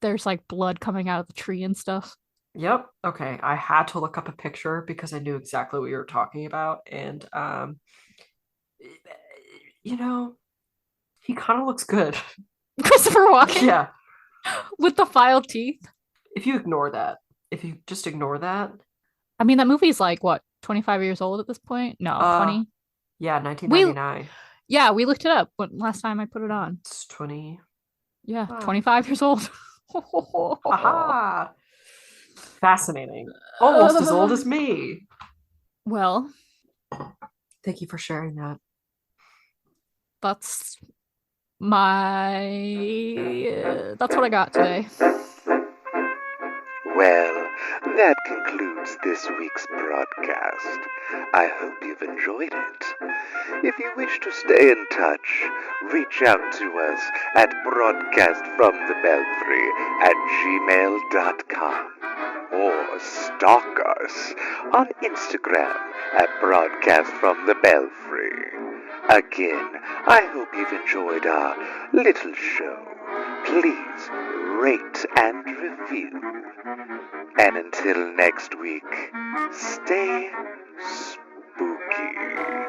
there's like blood coming out of the tree and stuff. Yep. Okay. I had to look up a picture because I knew exactly what you were talking about. And you know, he kind of looks good. Christopher Walken Yeah. with the filed teeth. If you ignore that, if you just ignore that, I mean, that movie's like what, 25 years old at this point? No, 20. yeah, 1999. Yeah, we looked it up last time I put it on. It's 20. Yeah, 25 years old. Aha! Fascinating. Almost as old as me. Well, Thank you for sharing that. that's that's what I got today. Well, that concludes this week's broadcast. I hope you've enjoyed it. If you wish to stay in touch, reach out to us at broadcastfromthebelfry@gmail.com or stalk us on Instagram at broadcastfromthebelfry. Again, I hope you've enjoyed our little show. Please rate and review. And until next week, stay spooky.